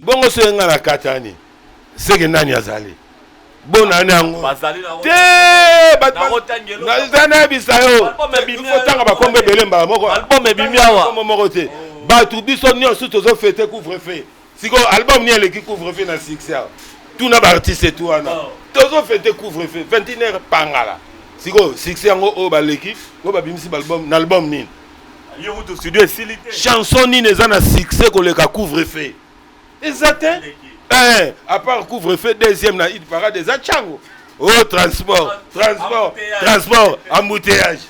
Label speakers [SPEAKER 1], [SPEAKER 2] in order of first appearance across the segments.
[SPEAKER 1] Bongo senga la katani. C'est que nani azali. Bon nani ango. Te bazana bisayo. Il faut tanga ba kombe belemba moko.
[SPEAKER 2] Album ebimiawa.
[SPEAKER 1] Moko te. Ba tu biso nyonso tozo fêter couvre-feu. Siko album ni eleki couvre-feu na succès. Tout na ba artiste tout ana. Tozo fêter couvre-feu 21h pangala. Siko succès ngo o ba leki, ngo ba bimisi album na album ni. Chanson ni neza na succès ko leka couvre-feu. Exactement. À part couvre-feu, deuxième na hit parade des achango. Oh, transport, embouteillage.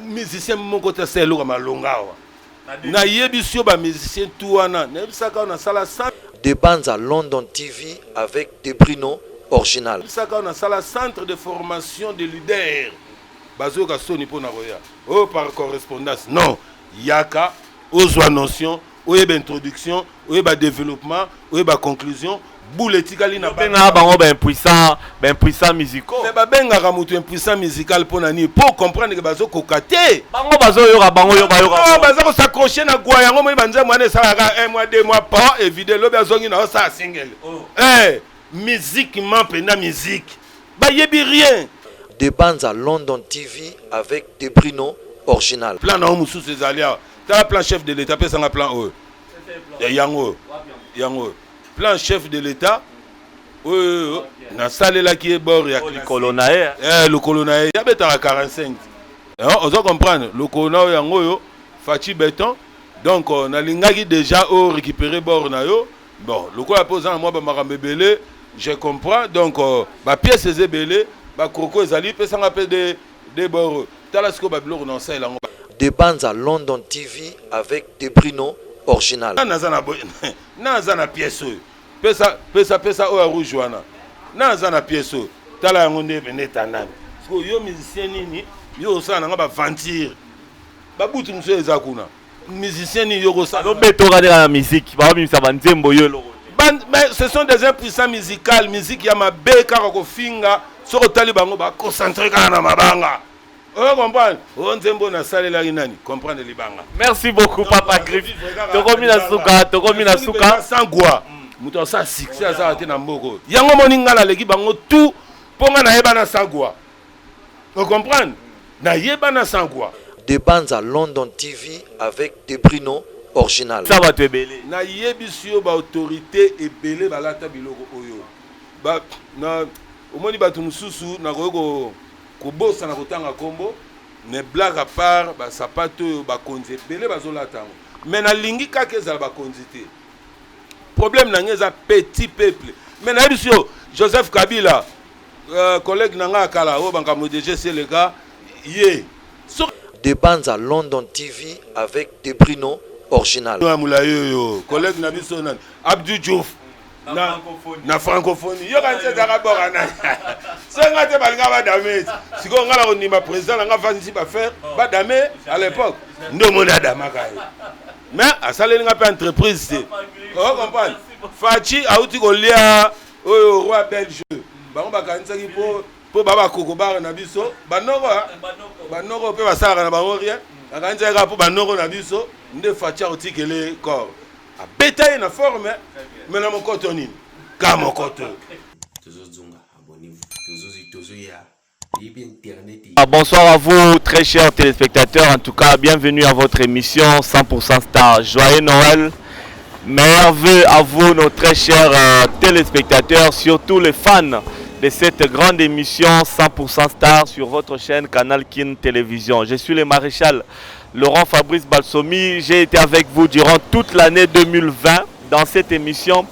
[SPEAKER 1] Musicien mon côté c'est l'eau ma longa. Na yebisio ba musicien tout wana. Na yebisaka on a sala centre.
[SPEAKER 3] Des bandes à London TV avec des Bruno original.
[SPEAKER 1] Yebisaka on a sala centre de formation de leaders. Bazoka soni po na roya. Oh par correspondance. Non, yaka ozwa notion. Où est l'introduction, où est le développement, où est la conclusion. Bouletikali na
[SPEAKER 2] benga bango impuissant musical.
[SPEAKER 1] Mais ba benga ramutu impuissant musical pour comprendre que bazo kokate.
[SPEAKER 2] Bango bazo yoka.
[SPEAKER 1] Oh bazo ko s'accrocher na gwa yango mo banza mwana sala 1 mois 2 mois pas et vidéo lo bazongi na sa single. Musiquement pena musique. Ba yebi rien.
[SPEAKER 3] Des bandes à London TV avec des Bruno original.
[SPEAKER 1] Plan na musu ses alias. T'as plan chef de l'État, puis ça a plan O. Yango. Plan chef de l'État. Oui. Na salle là qui est bord ya
[SPEAKER 2] le colonel.
[SPEAKER 1] Le colonel. Il y a bêta à 45. On doit comprendre. Le colonel yango yo Fachi béton. Donc on a l'ingagi déjà au récupérer bord na yo. Bon, le quoi posant moi ba marambebele, je comprends. Donc ba pièce est belé, ba croko ezali pe ça appelle des bord. T'as la sco ba blor non ça là.
[SPEAKER 3] Des bandes à London TV avec des Bruno original.
[SPEAKER 1] Nazana pièce. Pesa o rouge wana. Nazana pièce. Tala yangonde benetana. Parce que yo musicien nini, yo ça na ba ventir. Ba butu mso ezakuna. Musicien ni yo ko ça.
[SPEAKER 2] No beto regarder la musique, ba mi ça ba nzembo yo lo.
[SPEAKER 1] Mais ce sont des impuissants musicales, musique ya mabe kaka ko finga, so ko tali bango ba concentrer kana na mabanga.
[SPEAKER 2] Comprendre merci beaucoup, Papa Griff. Tokomina Souka.
[SPEAKER 1] Sangwa. Muto sa succès ça a été na mboko. Yango moninga la leki bango tout ponga na yeba na sangwa. Vous comprenez? Na yeba na sangwa.
[SPEAKER 3] Des bandes à London TV avec des Bruno original.
[SPEAKER 2] Ça va te belé.
[SPEAKER 1] Na yebisio ba autorité et belé balata biloko oyo. Ba na omoni batu mususu na ko kobosa na kotanga kombo ne blague à part ba sapato ba konzi belé bazolata. Mais na lingi kaka ezala ba konzi te. Problème na ngeza petit peuple. Mais na bisio Joseph Kabila collègue nanga kala o banka modéger c'est le gars yé.
[SPEAKER 3] Des bandes à London TV avec des Bruno original.
[SPEAKER 1] Collègue na biso nan Abdou Diouf na francophonie yo kan c'est d'abord ana senga te balinga ba damé siko ngala ko ndima président nga fanisi ba faire ba damé à l'époque ndo mona damaka mais à salé nga pa entreprise c'est oh comprendre Fachi auti ko lia o roi belge bango ba kanisa ki po baba koko ba na biso banoko pe ba sala na bango rien kanisa ka po banoko na biso nde Fachi auti kele corps a bétail na forme mais na mokoto nini ka mokoto.
[SPEAKER 2] Bonsoir à vous très chers téléspectateurs, en tout cas bienvenue à votre émission 100% Star. Joyeux Noël, meilleurs vœux à vous nos très chers téléspectateurs, surtout les fans de cette grande émission 100% Star sur votre chaîne Canal Kin Télévision. Je suis le maréchal Laurent Fabrice Balsomi, j'ai été avec vous durant toute l'année 2020 dans cette émission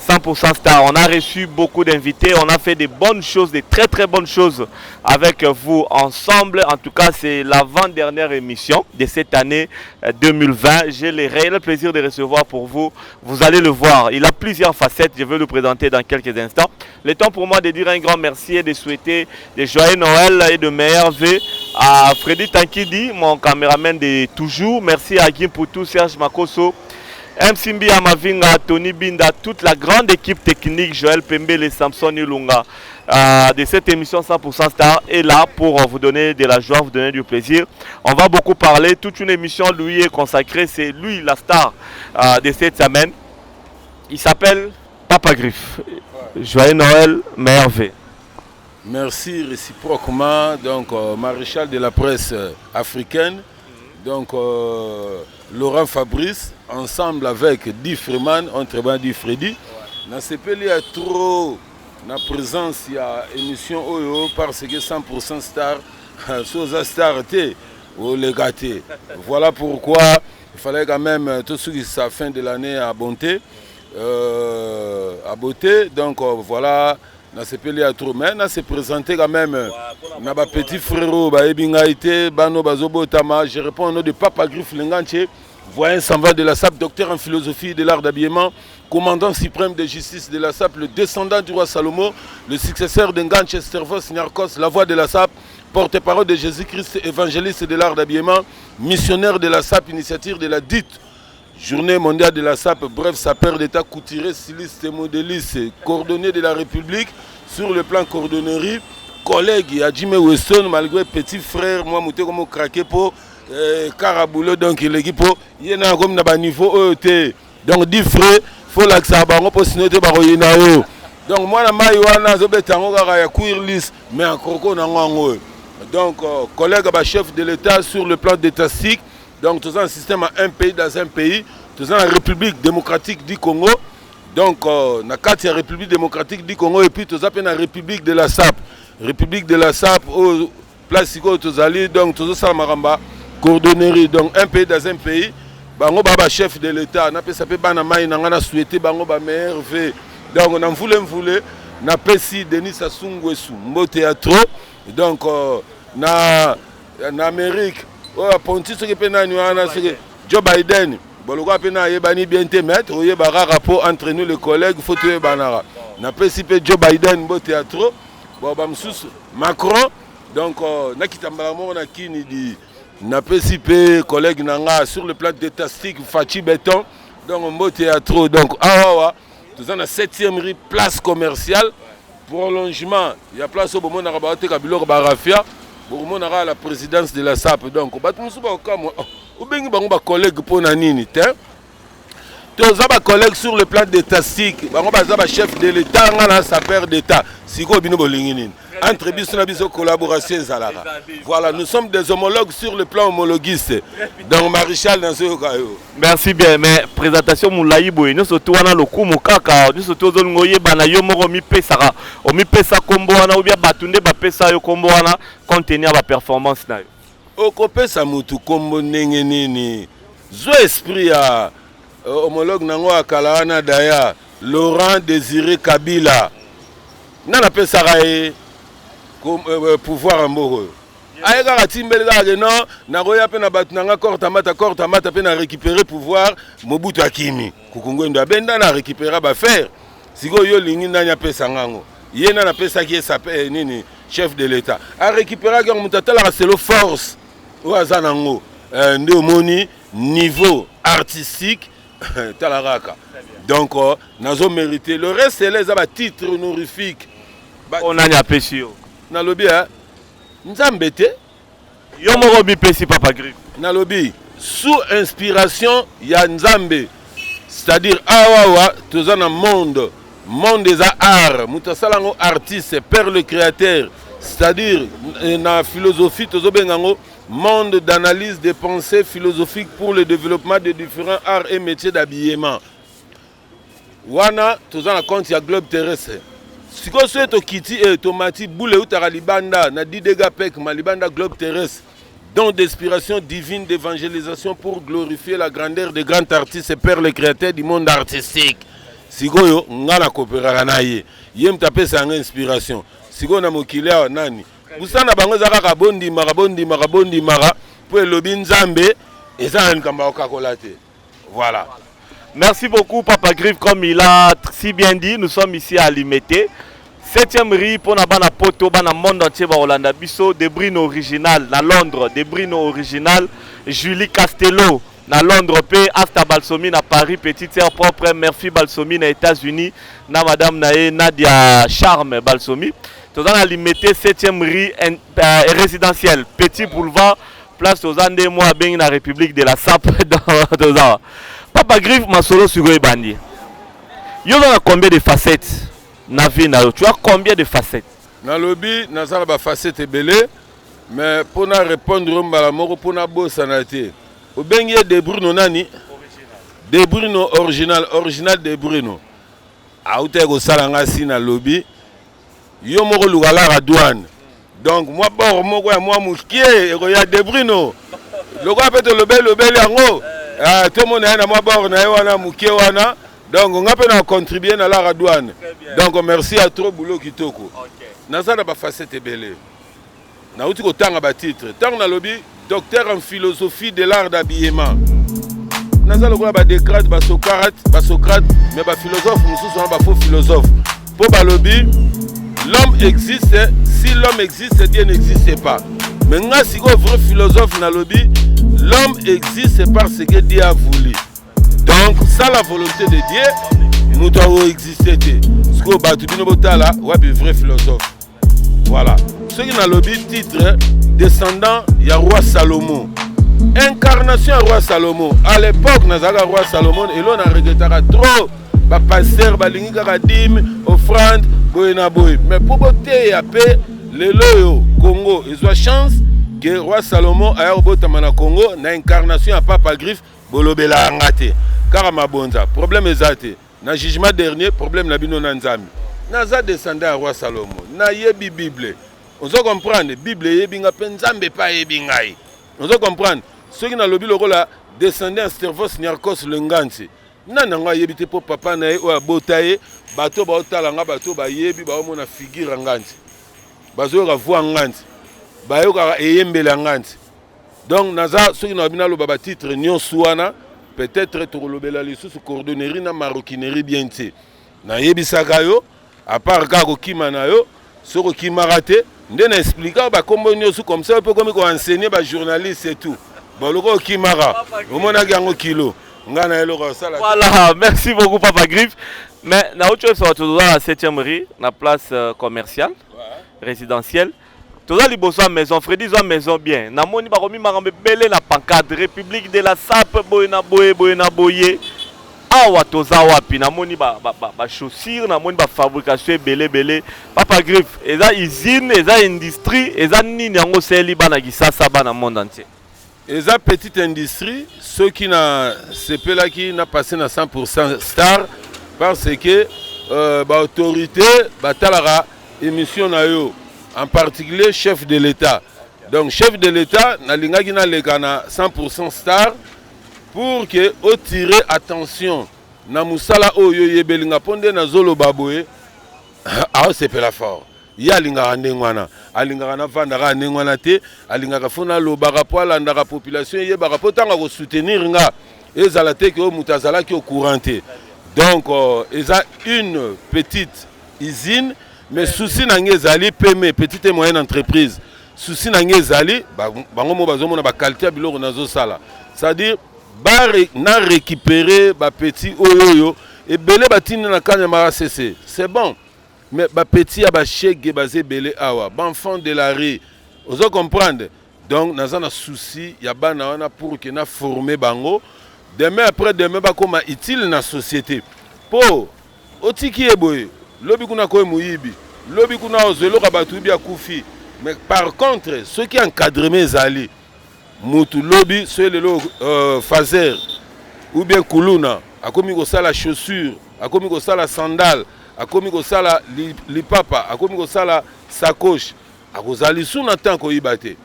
[SPEAKER 2] 100% Star. On a reçu beaucoup d'invités, on a fait des bonnes choses, des très très bonnes choses avec vous ensemble. En tout cas, c'est l'avant-dernière émission de cette année 2020. J'ai le réel plaisir de recevoir pour vous. Vous allez le voir, il a plusieurs facettes, je vais le présenter dans quelques instants. Le temps pour moi de dire un grand merci et de souhaiter de joyeux Noël et de meilleurs vœux à Freddy Tankidi, mon caméraman de toujours. Merci à Guim Poutou, Serge Makoso, Msimbi Amavinga, Tony Binda, toute la grande équipe technique, Joël Pembele, Samson Ilunga, de cette émission 100% Star est là pour vous donner de la joie, vous donner du plaisir. On va beaucoup parler, toute une émission lui est consacrée, c'est lui la star de cette semaine. Il s'appelle Papa Griff. Joyeux Noël, merveille.
[SPEAKER 1] Merci réciproquement, donc maréchal de la presse africaine, donc Laurent Fabrice, ensemble avec Di Freeman, on travaille Di Freddy. Dans ce pays, il y a trop de présence, il y a émission Oyo parce que 100% Star, Sosa Star, ou les gâtés. Voilà pourquoi il fallait quand même tout ce qui est à fin de l'année à bonté. Donc voilà, dans ce pays, il y a trop. Mais on s'est présenté quand même. On a petit frère, je réponds au nom de Papa Griff Lenganche. Voyant s'en va de la SAP, docteur en philosophie de l'art d'habillement, commandant suprême de justice de la SAP, le descendant du roi Salomon, le successeur d'Enganche Stervos Niarkos, la voix de la SAP, porte-parole de Jésus-Christ, évangéliste de l'art d'habillement, missionnaire de la SAP, initiative de la dite Journée mondiale de la SAP, bref, sapeur d'État, couturier, styliste et modéliste, coordonné de la République sur le plan coordonnerie, collègue à Jimmy Weston, malgré petit frère, moi, je suis craqué pour. Caraboulot donc il est pour il y a comme na niveau ET donc dit frère faut l'accès bango pour sinon te baro yinao donc moi na mai wana zo betango kaka ya queer list mais encore na ngango donc collègue ba chef de l'État sur le plan d'étatique donc tout un système à un pays dans un pays tout la République démocratique du Congo donc na carte la République démocratique du Congo et puis tout ça la République de la SAP au place tout ali donc tout ça maramba coordonnerie donc un pays dans un pays bango baba chef de l'État na pesa pe bana mai na ngana souhaiter bango ba meilleur ve donc na voulait na pesi Denis Sassou Nguesso mbo théâtre donc na Amérique ponti ce que pe na nyana ce Joe Biden boloko pe na yebani bien te mettre oyeba rapport entre nous les collègues faut te banara na pesi pe Joe Biden mbo théâtre bon ba msusu Macron donc na kitambala mo na kini di n'a pas si peu collègue nanga sur le plan d'étatique Fachi Béton donc on théâtre donc tout ça na 7e rue place commerciale prolongement il y a place au moment na rabaté kabilo barafia pour mon à la présidence de la SAP donc batumusu ba kama ou bengi bango ba collègue pona nini te tous ba collègue sur le plan d'étatique bango ba chef de l'État ngana sapeur d'État siko bino bolingi nini entre biso collaboration Zalara. Voilà, nous sommes des homologues sur le plan homologuiste. Donc Maréchal dans ce cas.
[SPEAKER 2] Merci bien, mais présentation moulayi boy, nous surtout wana lokumu kaka, nous surtout zongoye bana yo moko mi pesaka. O mi pesa kombo wana ou bien batunde ba pesa yo kombo wana contenir ba performance na yo.
[SPEAKER 1] O ko pesa mutu kombo ndenge nini. Zo esprit ya homologue nango akala wana daya Laurent Désiré Kabila. Nana pesa rae pouvoir en moro ayeka katimbeli kaka non nakoya pe na bato nanga korta mata pe na récupérer pouvoir Mobutu akimi kukungwendo abenda na récupérer ba faire siko yo lingi ndanya pesa ngango yena na pesa ki esape nini chef de l'État a récupérer ka mutatala ka selo force o azanango nde omoni niveau artistique talaraka donc nazo mériter le reste c'est les aba titres honorifiques
[SPEAKER 2] on a ya pesio
[SPEAKER 1] na lobby nzambe te
[SPEAKER 2] yo moko bi pesi Papa Griff
[SPEAKER 1] na lobby sous inspiration ya nzambe c'est-à-dire awawa toza na monde des arts mutasalango artiste père le créateur c'est-à-dire na philosophie tozo bengango monde d'analyse des pensées philosophiques pour le développement de différents arts et métiers d'habillement wana toza na compte ya globe terrestre. Si vous avez kiti et tomati boule ou taralibanda na didega pek malibanda globe terrestre don d'inspiration divine d'évangélisation pour glorifier la grandeur des grands artistes et père le créateur du monde artistique. Si vous ngala coopérer na ye yem taper sa inspiration. Si vous na mokili wa nani busana bango zaka bondi mara pour lobi nzambe et ça nkamba okakolate. Voilà.
[SPEAKER 2] Merci beaucoup Papa Griff, comme il a si bien dit, nous sommes ici à Limete. 7e rue pour Nabana Poto, Bana monde entier va Hollanda Bisso, des Brino original, à Londres, des Brino original, Julie Castello, na Londres pe Asta Balsomi na Paris, petite sœur propre Murphy Balsomi na États-Unis, na madame nae Nadia Charme Balsomi. Tous en limité 7e rue résidentielle, petit boulevard, place aux Andes moi bien na République de la SAP dans Papa Griff Masolo Sugoy Bandi. Yo a combien de facettes na vie na yo? Tu as combien de facettes?
[SPEAKER 1] Na lobby na za ba facettes belé, mais pour na répondre mbala moko pour na bossa na té. O bengi de Bruno nani? De Bruno original de Bruno. Aouté ko salanga si na lobby. Yo moko lugala la douane. Donc moi bord moko ya moi mouskier ko ya de Bruno. Loko apete lobel yango. Ah tout monde na moi bord na wana moukier wana. Donc on a pu contribuer à la douane. Donc merci à trop boulot kitoko. Naza na ba facette belé. Na uti ko tanga ba titre. Tanga na lobby docteur en philosophie de l'art d'habillement. Naza lokola ba Descartes, ba Socrate, mais ba philosophe mususu ba faux philosophe. Pour ba lobby, l'homme existe, si l'homme existe, Dieu n'existe pas. Mais nga siko vrai philosophe na lobby, l'homme existe parce que Dieu a voulu. Donc, ça la volonté de Dieu, nous devons exister. Ce que Batubino Botala, ouais, vrai philosophe. Voilà. Ce qui n'a le titre, descendant, il y a roi Salomon. Incarnation roi Salomon. À l'époque, nous avons roi Salomon et là, on a regretté trop. Bah, pasteur, bah, lingi karadim, offrande, boyena boy. Mais pour botter, à paix, les loyaux, Congo, ils ont chance que roi Salomon a eu au Congo, na incarnation à Papa Griff, bolobela ngate. Karama bonza, problème ezate. Na jugement dernier, problème la bino nanzami. Naza descendant à roi Salomon. Na yebi Bible. On doit comprendre, Bible yebi nga penzambe pa yebi ngai. On doit comprendre, ceux qui na lobi loko la descendant à Stervos Niarkos Lengansi. Nana nga yebi te po papa na ye o abotaye, bato ba otala nga bato ba yebi ba omona figure ngansi. Bazo ka voix ngansi. Ba yo ka eyembela ngansi. Donc naza ceux qui na bina lo baba titre nyon suana. Peut-être que les sous coordonnerie na maroquinerie bien té. Na yebisaka yo, à part kako kimana yo, soko kimarate, ndena expliquer ba kombo nyosu comme ça peut comme ko enseigner ba journaliste et tout. Ba loko kimara, au mona gango kilo. Ngana eloko sala.
[SPEAKER 2] Voilà, merci beaucoup Papa Griff. Mais na autre chose dans la 7e rue, na place commerciale, résidentielle. Tous les beaux maison, Freddy ont maison bien. Na moni baromi marambe belé na pancarte République de la SAP boyena boye. Awa toza wapi na moni ba chaussures, na moni ba fabrication belé. Papa Griff, eza usine, eza industrie, eza nini yango seli bana kisasa bana monde entier.
[SPEAKER 1] Eza petite industrie, ceux qui na CP là qui n'a passé na 100% star parce que ba autorité ba talara émission na yo. En particulier chef de l'État. Donc chef de l'État, na linga qui na legana 100% star pour que au tirer attention na musala oyo yebelinga ponde na zolo baboye a c'est pe la fort. Ya linga ndengwana, alinga na vanda ndengwana te, alinga ka fona lo barapo la ndaka population ye barapo tanga ko soutenir nga ezala te que mutazala ki au couranté. Donc eza une petite usine. Mais souci n'angezali PME, petite et moyenne entreprise. Souci n'angezali, bango mo bazo mona ba qualité biloko nazo sala. C'est-à-dire na récupérer ba petit oyoyo et belé batine na kanya mara cc. C'est bon. Mais ba petit ya ba chèque basé belé awa, ba enfant de la rue. Vous comprendre. Donc naza na souci ya bana wana pour que na former bango. Demain après demain ba koma utile na société. Po otiki eboye. Lobi kuna koe muibi, lobi kuna ozelo kabatubi ya kufi. Mais par contre, ceux qui encadrent mes alliés, mutu lobi, ceux le fazer, ou bien kuluna, akomi ko sala chaussure, akomi ko sala sandale, akomi ko sala lipapa, akomi ko sala sacoche, akozali sous n'attend ko ibate.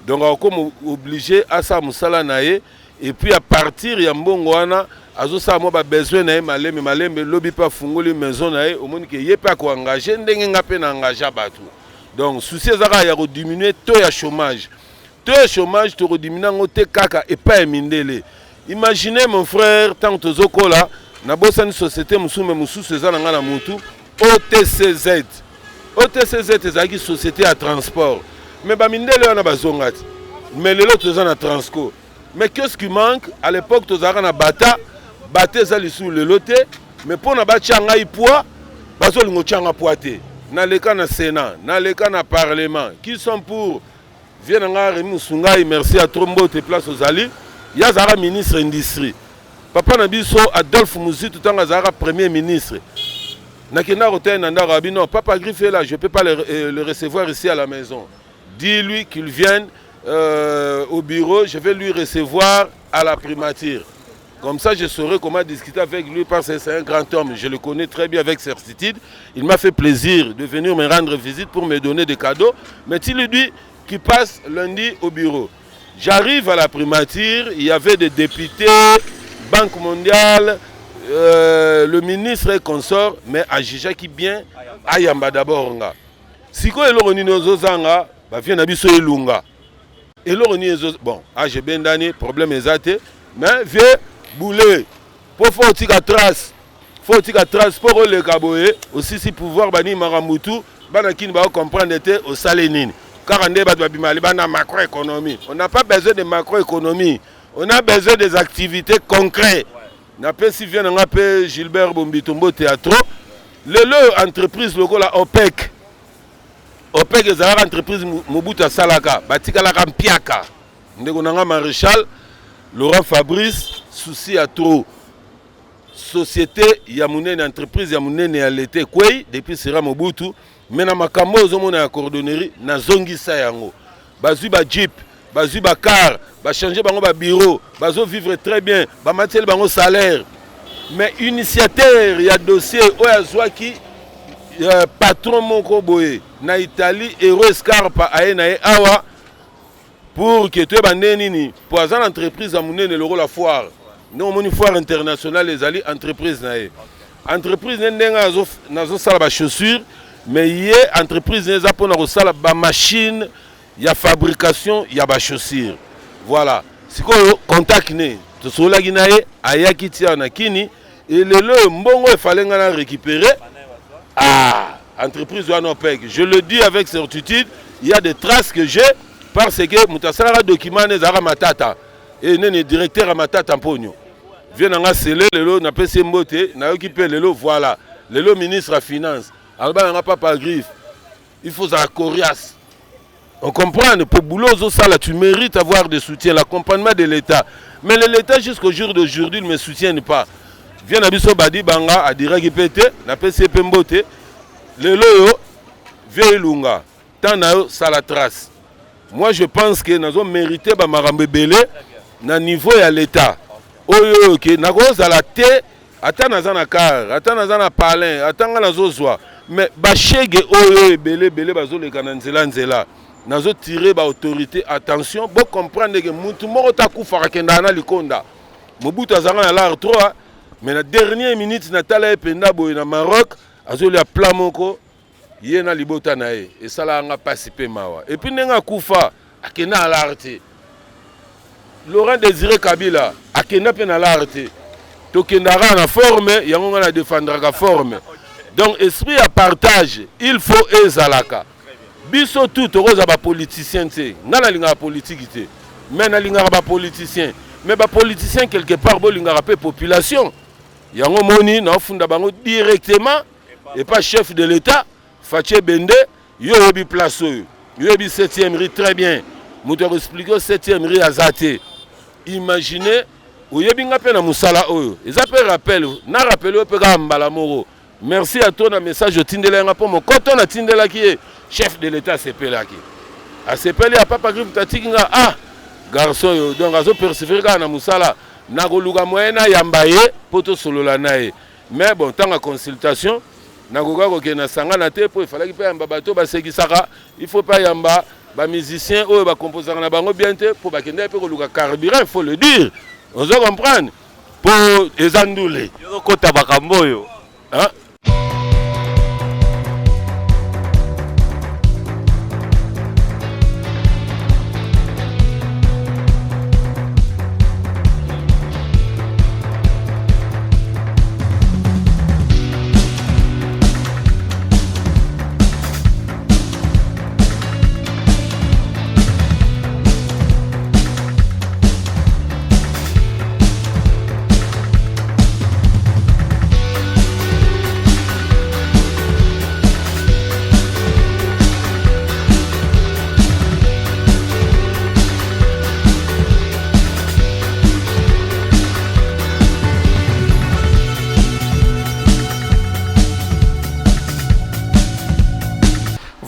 [SPEAKER 1] Donc akomi obligé à sa musala nae, et puis à partir ya mbongo wana azo sa mo ba besoin na maleme lobi pa fungoli maison na ye omoni ke ye pa ko engager ndenge ngape na engager batu. Donc souci ezaka ya ko diminuer taux ya chômage. Taux ya chômage to ko diminuer ngote kaka et pas mindele. Imaginez mon frère tant tozokola na bosa ni société mususu ezana ngana mutu OTCZ. OTCZ ezaki société à transport. Mais ba mindele wana bazongati. Mais lelo tozana transco. Mais qu'est-ce qui manque? À l'époque, tu as bata, bata ça sous le loté, mais pour na bachanga ipoa, baso lingo changa poité. Na le cas na Sénat, na le cas na Parlement, qui sont pour viennent nga Rémi Sungai, merci à Trombo te place aux alliés. Ya zara ministre industrie. Papa na biso Adolphe Mouzi tout en zara premier ministre. Nakina Roten Nanda Rabino, Papa Griff est là, je ne peux pas le recevoir ici à la maison. Dis-lui qu'il vienne au bureau, je vais lui recevoir à la primature. Comme ça, je saurai comment discuter avec lui parce que c'est un grand homme. Je le connais très bien avec certitude. Il m'a fait plaisir de venir me rendre visite pour me donner des cadeaux. Mais il lui dit qu'il passe lundi au bureau. J'arrive à la primature, il y avait des députés, Banque mondiale, le ministre et consort, mais Ajija qui bien, Ayamba d'abord. Si quoi est l'oroni nozozanga, bah vient n'abisso elunga. Et l'oroni bon, j'ai bien d'années, problème exact, mais vieux boulet, pour faire une trace, faut une trace pour le caboé, aussi si pouvoir bani maramutu, banakin va comprendre était au salénine. Car on est dans macroéconomie. On n'a pas besoin de macroéconomie, on a besoin des activités concrètes. On a si vient on appelle Gilbert Bombitombo Théâtre, le entreprise logo la OPEC. OPEC est une entreprise Mobutu Salaka, Batika la Rampiaka. Nous avons maréchal Laurent Fabrice, souci à trop. Société, il y a une entreprise, il y a une à l'été, depuis Sera Mobutu, mais dans ma camo, il y a une cordonnerie, il y a zongi sayango. Bazu ba jeep, bazu ba car, ba changer ba bureau, bazo vivre très bien, ba matel bango salaire. Mais initiateur, il y a dossier, oya qui patron moko boye na Italie, Hero Scarpa aena awa. Pour que tu aies nini pour une entreprise à monnaie le rôle la foire nous avons une foire internationale les alliés entreprise nae entreprise n'endenga sala ba chaussures mais y a entreprise n'est pas pour sala ba machine il y a fabrication il y a ba chaussures voilà si quoi contact né to sola ginae ayaki tia na kini et le mbongo il fallait ngana récupérer entreprise OPEC je le dis avec certitude il y a des traces que j'ai parce que mutasala document nezara matata et nene directeur à matata mponyo vient nga scellé lelo na pese mbote na occupé lelo voilà lelo ministre à finance alba nga papa griffe il faut ça coriace on comprend pour boulot zo sala tu mérites avoir des soutiens l'accompagnement de l'état mais l'état jusqu'au jour d'aujourd'hui ne me soutient pas vient na biso badi banga a dire répéter na pese mbote lelo yo vient lunga tant na yo sala trace. Moi, je pense que nous avons mérité de belé na niveau de l'État. Oyo ke na goza la te ata na zana car, ata na zana palin, ata na zozwa. Mais ba chege oyo belé bazo le kananzela nzela. Nazo tirer ba autorité attention, bon comprendre que mutu moko ta kufa kenda na likonda. Mobutu azanga na l'art 3, mais la dernière minute na tala ependa boy na Maroc, azo le plan moko yena libota nae et ça là nga participer mawa et puis nenga kufa akena alarté Laurent Désiré Kabila akena pe na alarté to kendara na forme yango na défendre ka forme donc esprit à partage il faut ezalaka biso tout roza ba politicien té ngala linga politique té mais na linga ba politicien mais ba politicien quelque part bo linga pe population yango moni na funda bango directement et pas chef de l'état Faché Bende, yo yobi place yo yobi 7e rue très bien. Mouto expliquer 7e rue Azate. Imaginez ou yobi nga pe na musala oyo. Eza pe rappel, na rappel yo pe ka mbala moro. Merci à toi na message tindela nga po mo koto na tindela ki chef de l'état CPLA ki. A CPLA a papa grip tatiki nga garçon yo donc azo persévérer na musala na ko luga moyena yambaye poto solola nae. Mais bon tant à consultation nagoga ko na sanga na te po il fallait que pa yamba bato ba sekisaka il faut pas yamba ba musicien ou ba composant na bango bien te pour ba kende pe ko luka carburant il faut le dire on se comprendre pour ezandule yo kota bakambo yo hein.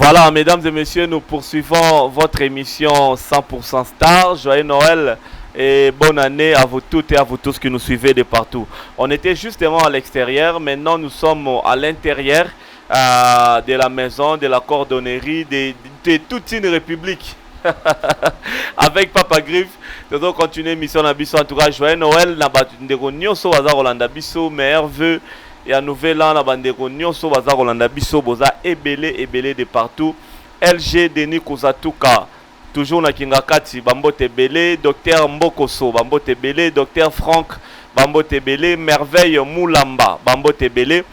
[SPEAKER 2] Voilà, mesdames et messieurs, nous poursuivons votre émission 100% Star. Joyeux Noël et bonne année à vous toutes et à vous tous qui nous suivez de partout. On était justement à l'extérieur, maintenant nous sommes à l'intérieur de la maison, de la cordonnerie, de toute une république. Avec Papa Griff, nous allons continuer l'émission Nabiso. En tout cas, joyeux Noël, Nabandeko Nyonso, Baza Rolanda Biso, meilleurs vœux. Et à nouvel an, Nabandeko Nyonso, Baza Rolanda Biso, Boza ebele de partout. LG Denis Kozatuka, toujours na Kingakati, Bambote Belé, Docteur Mbokoso, Bambote Belé, Docteur Franck, Bambote Belé, Merveille Moulamba, Bambote Belé.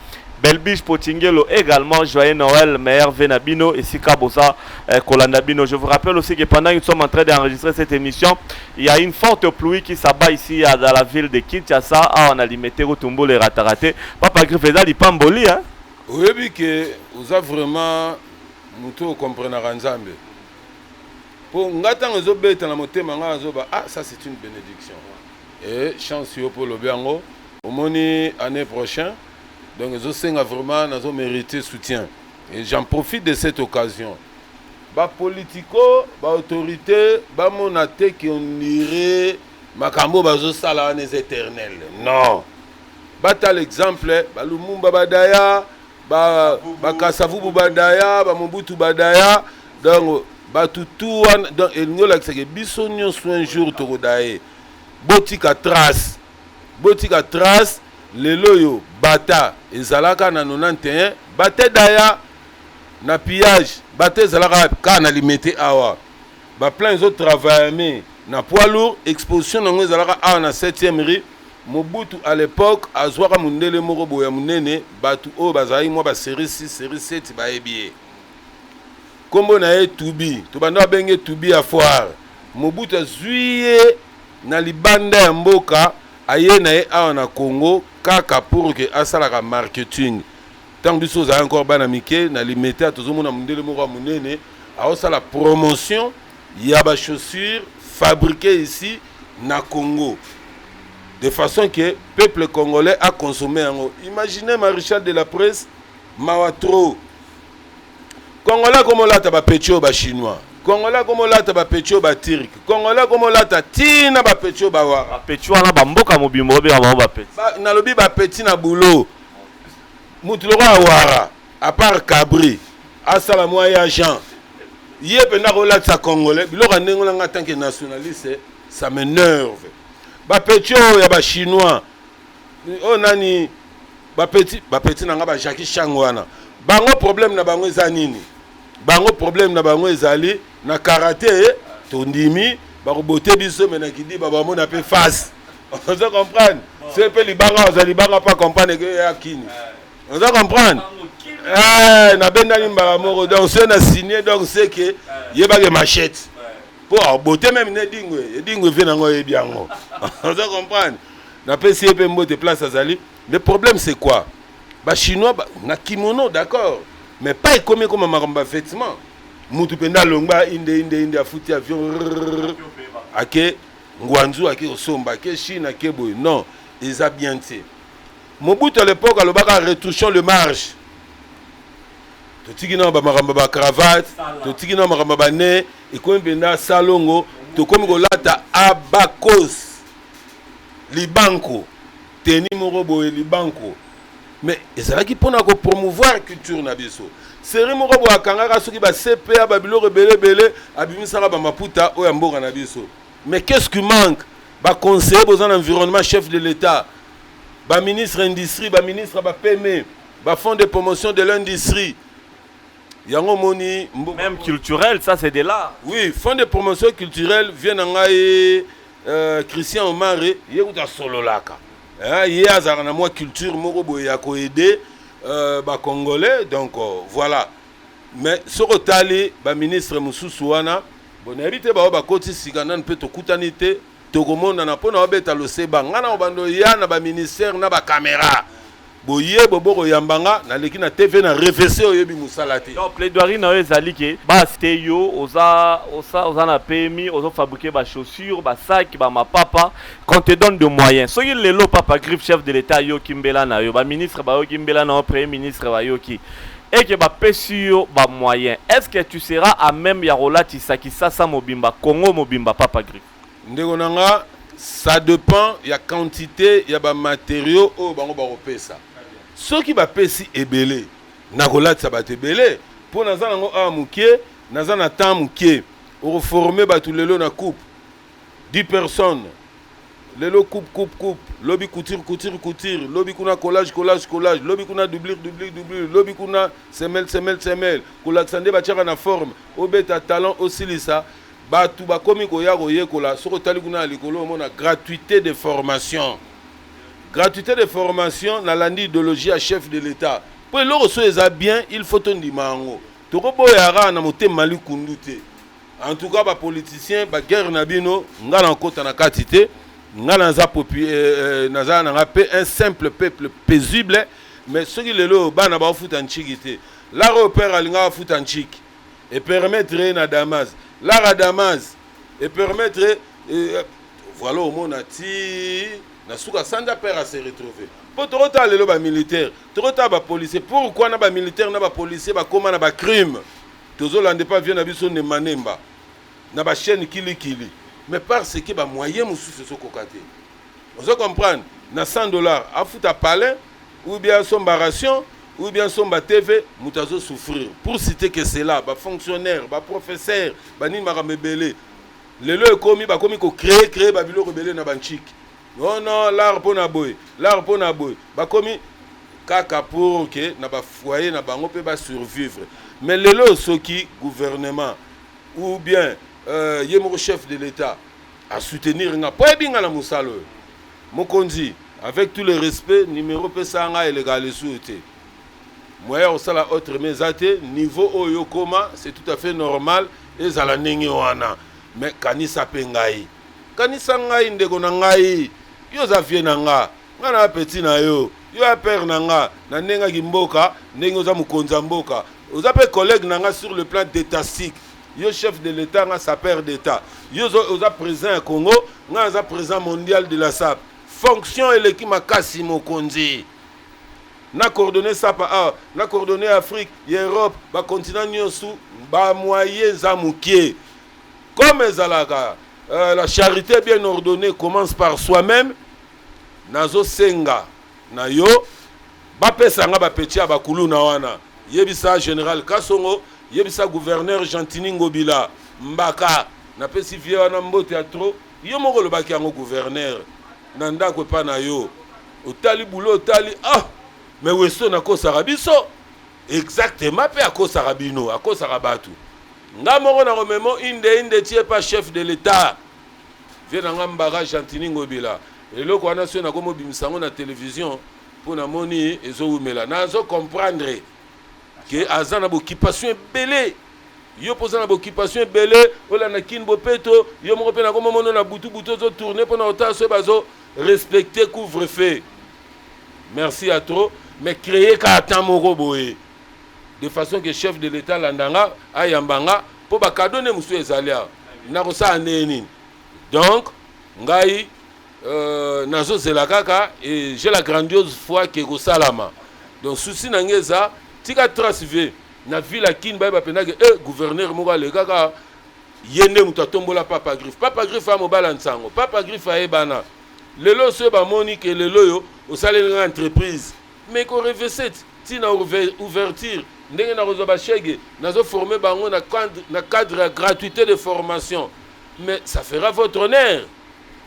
[SPEAKER 2] Belbiche Potingelo également, joyeux Noël, meilleur Venabino et Sika Bosa Kolandabino. Je vous rappelle aussi que pendant que nous sommes en train d'enregistrer cette émission, il y a une forte pluie qui s'abat ici dans la ville de Kinshasa. On a limité au Tumbo les Rataraté. Papa Griffeda, il pamboli, hein?
[SPEAKER 1] Oui, que vous avez vraiment, nous comprenons Ranzambe. Pour ngata ngozo beta na motema nga zoba, ah ça c'est une bénédiction. Et chance pour le biango. Au moni année prochaine. Donc, je vraiment nous mérité soutien. Et j'en profite de cette occasion. Ba politico, ba autorité, ba monate qui on irait makambo bazo sala les éternels. Non. Ba tal exemple, ba Lumumba badaya, ba Kasavubu badaya, ba Mobutu badaya. Donc, ba tutu donc el ngola que biso nyonso un jour to daye. Botika trace. Botika trace. Lelo yo bata ezalaka na 91 bate daya na pillage bate ezalaka ka na limité awa ba plein les autres travailleurs na poids lourd exposition nango ezalaka awa na 7e rue Mobutu à l'époque azwaka mundele moko boya munene batu o bazali mo ba série 6 série 7 ba ebie kombo na e tubi to banda benge tubi a foire Mobutu azuye na libanda ya mboka aye na e awa na Congo kaka pour que asalaka marketing tant biso za encore bana mike na limité tozomona mundele moko munene aosala promotion ya ba chaussures fabriquées ici na Congo de façon que peuple congolais a consommé yango. Imaginez maréchal de la presse Mawatro Congolais comme lata ba petio ba chinois, Congolais comme lata ba petio ba turc, Congolais comme lata tina ba petio ba wa.
[SPEAKER 2] Ba petio na bamboka mobimo be ba petio.
[SPEAKER 1] Na lobi ba petit na boulot. Mutloro awara, à part Cabri, asala moya Jean. Yé pena ko lata Congolais, biloko ndengo nga tant que nationaliste, ça m'énerve. Ba petio ya ba chinois. O nani ba petit na nga ba Jackie Changwana. Bango problème na bango ezanini. Bango problème na bango ezali na karaté tondimi bako boté biso mena kidi baba mona pe face. On se comprendre. C'est peu li banga ozali banga pas comprendre que ya kini. On se comprendre. Na benda mbala moko donc c'est na signé donc c'est que yeba ke machette. Pour boté même ne dingwe vient ngo ebiango. On se comprendre. Na pe si pe mbote place azali. Le problème c'est quoi? Ba chinois na kimono d'accord. Mais pas comme un vêtement. Moutou penda longba inde a foutu avion. Ake ngwanzu ake osomba ake Chine ake boy. Non, ils a bien été. Mobutu à l'époque a le baka retouchant le marge. Totiki na ba maramba ba cravate, totiki na maramba ba ne, et comme penda salongo, to comme golata abakos. Libanko. Teni morobo libanko. Mais c'est là qui pour promouvoir la culture na biso. Seri moko bo akangaka soki ba CPA ba bilo rebele abimisaka ba maputa o ya mboka na biso. Mais qu'est-ce qui manque? Ba conseiller besoin d'environnement chef de l'État, ba ministre industrie, ba ministre ba PME, ba fonds de promotion de l'industrie. Yango moni
[SPEAKER 2] même culturel, ça c'est de là.
[SPEAKER 1] Oui, fonds de promotion culturelle vient ngai Christian Omare, yekuta solo laka. Il y a une culture qui a aidé les Congolais, donc voilà. Mais ce que le ministre Moussoussouana, bon, évitez de côté si on peut kutanite, tout le monde n'a pas le seba, on a un ministère, on a une caméra. Boye bobo yambanga na leki na TV na refese oyebi musalati.
[SPEAKER 2] Donc plaidoirie na ezali ke ba steyo oza na PMI ozo fabriquer ba chaussures, ba sac, ba mapapa qu'on te donne de moyens. Soki lelo papa Griff chef de l'état yo kimbela na yo, ba ministre ba yo kimbela na premier ministre ba yo ki. et que bapesi yo ba moyen. Est-ce que tu seras à même ya kolatisa Kisasa mobimba Congo mobimba Papa Griff?
[SPEAKER 1] Ndeko nanga, ça dépend ya quantité ya ba matériaux o bango ba kopesa. Ceux qui bapesi ebele na kolatisa ba tebele pour naza nango a mukie, naza na temps mukie. O reformer ba tout lelo na coupe 10 personnes. Lelo coupe, lobby couture, lobby kuna collage, lobby kuna doublure, lobby kuna semelle, kolaksande bachaka na forme, obeta talent aussi lisa, batu ba komi koya koyekola, soko tali kuna likolo mona gratuité de formation. Gratuité de formation na landi idéologie à chef de l'État. Pour le reço eza bien, il faut ton dimango. Toko boyara na mote mali kundute. En tout cas ba politicien, ba guerre na bino, ngala nkota na katité. Nga naza nanga pe un simple peuple paisible, mais ceux qui le lo bana ba futa nchikité la repère alinga futa nchik et permettre na Damas la Damas et permettre voilà au monde ati na suka sanda père à se retrouver pour torota lelo ba militaire torota ba policier pourquoi na ba militaire na ba policier ba koma na ba crime tozolande pas vient na biso ne manemba na ba chaîne kili mais parce que les moyens sont sur le côté. Vous comprenez, na $100, à foutre à palais, ou bien son ration, ou bien son TV, nous allons souffrir. Pour citer que c'est là, les fonctionnaires, les professeurs, les nimaramebele, les lois commis, créer, les bilo rebelle na banchik. Non, l'art pour na boy, commis, kaka pour que na ba foyer, na bango peut pas survivre. Mais les lois ceux qui gouvernement, ou bien mon chef de l'État à soutenir nga po ebinga na musalo mokonzi avec tout le respect numéro pesanga illégal souhaité moya osala autre mesate niveau oyo koma c'est tout à fait normal ezala ndenge wana mais kanisa pengai kanisa ngai ndeko na ngai yo za vie na nga ngana petit na yo a père na nga na ndenga kimboka ndenge oza mokonza mboka oza pe collègue na nga sur le plan d'étatique. Yo chef de l'État, nga sa père d'État. Yo oza président Congo, nga za président mondial de la SAP. Fonction et l'équipe makasi mokonzi. Na coordonné SAP, na coordonné Afrique, Europe, ba continent nyosu, ba moyen za mukie. Comme ezalaka, la charité bien ordonnée commence par soi-même. Nazo senga na yo, ba pesa nga ba petia ba kulu na wana. Yebisa général Kasongo. Yebisa gouverneur Gentini Ngobila Mbaka na pesi vie wana mbote ya trop yo moko lobaki yango gouverneur na ndako pa na yo otali boulot otali mais weso na kosaka biso exactement pe akosaka bino akosaka batu nga moko na romemo inde tie pas chef de l'État vie na Mbaka Gentini Ngobila eloko wana so na komo bimisango na télévision pour na moni ezowumela nazo comprendre que azana occupation belé yo posa na occupation belé ola na kinbo peto yo moko pe na komo mono na butu zo tourner pour na otaso bazo respecter couvre-feu. Merci à trop mais créer ka tamoko boye de façon que chef de l'État landanga ayambanga pour ba kadone musu ezalia na ko sa neni. Donc ngai nazo zela kaka et j'ai la grandiose foi que ko salama. Donc souci nangeza tika trace na ville à Kin ba pena que gouverneur moko le kaka yende mutatombola Papa Griff a mobala nsango Papa Griff a ebana lelo so ba moni que lelo yo osalela entreprise mais ko revêt tina ouverture ndenge na rozo ba chege nazo former bango na cadre gratuité de formation mais ça fera votre honneur.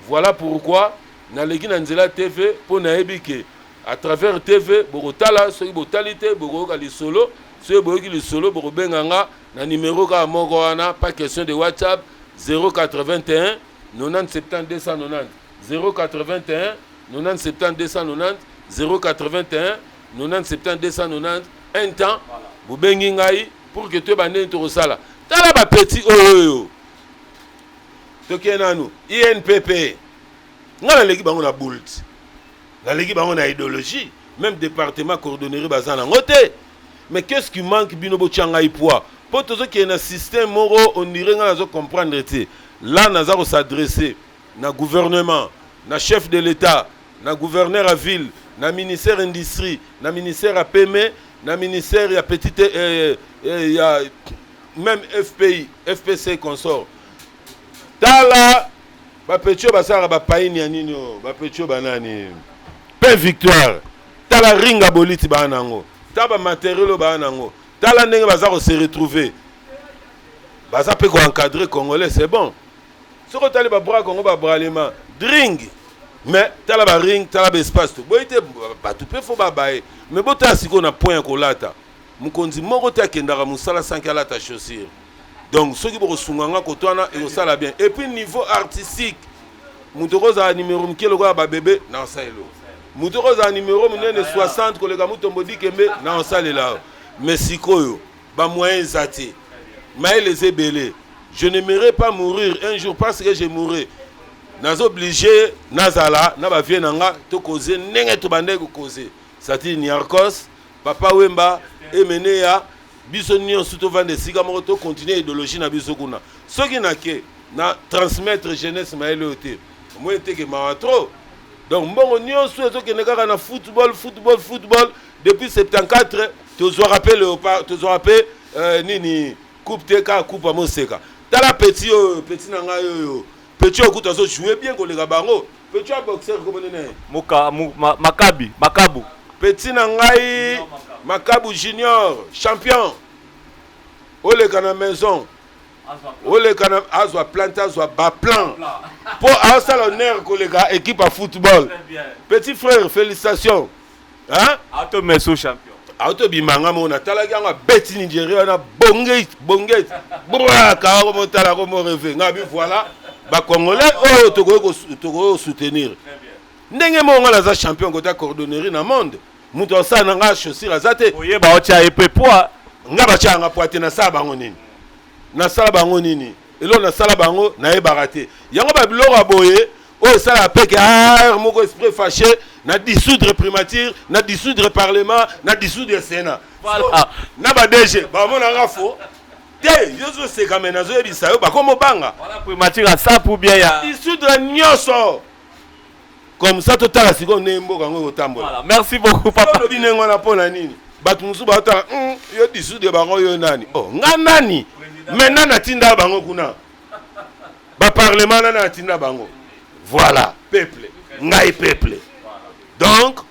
[SPEAKER 1] Voilà pourquoi na legi na nzela TV pour na ebike à travers TV bokotala soki botalité bokoka lisolo soki boyoki lisolo bokobenganga na numéro ka moko wana pas question de WhatsApp 081 90 70 290 081 90 70 290 081 90 70 290 un temps bobengi ngai pour que tu bande to sala tala ba petit oyo to kenanu INPP ngala leki bango na boult. L'équipe a une idéologie, même département coordonné bazan en côté. Mais qu'est-ce qui manque binobo tchangai poa? Pour tous ceux qui ont un système moro, on dirait que nous comprendre. Là, nous allons s'adresser au gouvernement, au chef de l'État, au gouverneur à ville, au ministère industrie, au ministère à PME, na ministère ya petite ya même FPI FPC consort tala ba petio basara ba paini ya nini ba petio banani pe victoire tala ringa boliti banango taba matériel banango tala ndenge bazako se retrouver baza pe ko encadrer congolais c'est bon soko tali ba bras congo ba bralema drink mais tala ba ring tala ba espace to boite ba tout pe fo ba bae mais bota siko na point ko lata mukonzi moko ta kendara musala 5 alata chaussure donc ceux qui vont sunganga kotwana et ça la bien et puis niveau artistique mutokoza numéro mkelo kwa ba bébé na saelo mutokoza numéro munene 60 kolega mutombo dikembe na salela mais sikoyo ba moyens zati maïle les ébélés je n'aimerais pas mourir un jour parce que je mourrai nas obligé nazala na ba vie nanga to causer ndenge to bande ko causer sati Niarkos papa Wemba emene ya biso nyonso to vande sika moko to continuer idéologie na biso kuna soki na ke na transmettre jeunesse maïle ote moi était que ma trop donc mbongo nyonso to kene kaka na football depuis 74 tu dois rappeler léopard tu dois rappeler nini coupe teka coupe amoseka tala petit nanga yo petit okuta so jouer bien ko lega bango petit boxeur comme nene
[SPEAKER 2] makabu
[SPEAKER 1] petit nangai makabu junior champion ole kana maison ole kana azwa plante azwa ba plan pour à l'honneur ko lega équipe à football petit frère félicitations hein
[SPEAKER 2] auto meso champion
[SPEAKER 1] auto bimanga mona tala kyanga beti Nigeria na bonget bra ka ko motala ko mo rêver ngabi voilà ba congolais oh toko soutenir ndenge mo ngala za champion ko ta coordonnerie na monde muto sa na nga chaussure azate
[SPEAKER 2] oye ba ocha epe poa
[SPEAKER 1] nga ba changa poate na sala bango nini elo na sala bango na e baraté yango ba biloko aboye o sala peke moko esprit fâché na dissoudre primature na dissoudre parlement na dissoudre sénat
[SPEAKER 2] voilà
[SPEAKER 1] na ba DG ba mona nga fo te yozo se kamena zo ebisa yo ba komo banga
[SPEAKER 2] voilà primature ça pour bien ya
[SPEAKER 1] dissoudre nyoso comme ça total siko nembo kango otambola
[SPEAKER 2] voilà merci beaucoup papa
[SPEAKER 1] lobi nengo na pona nini batu musu ba ta yo dissoudre bango yo nani oh nga nani maintenant na tinda bango kuna ba parlement na tinda bango voilà peuple ngai peuple donc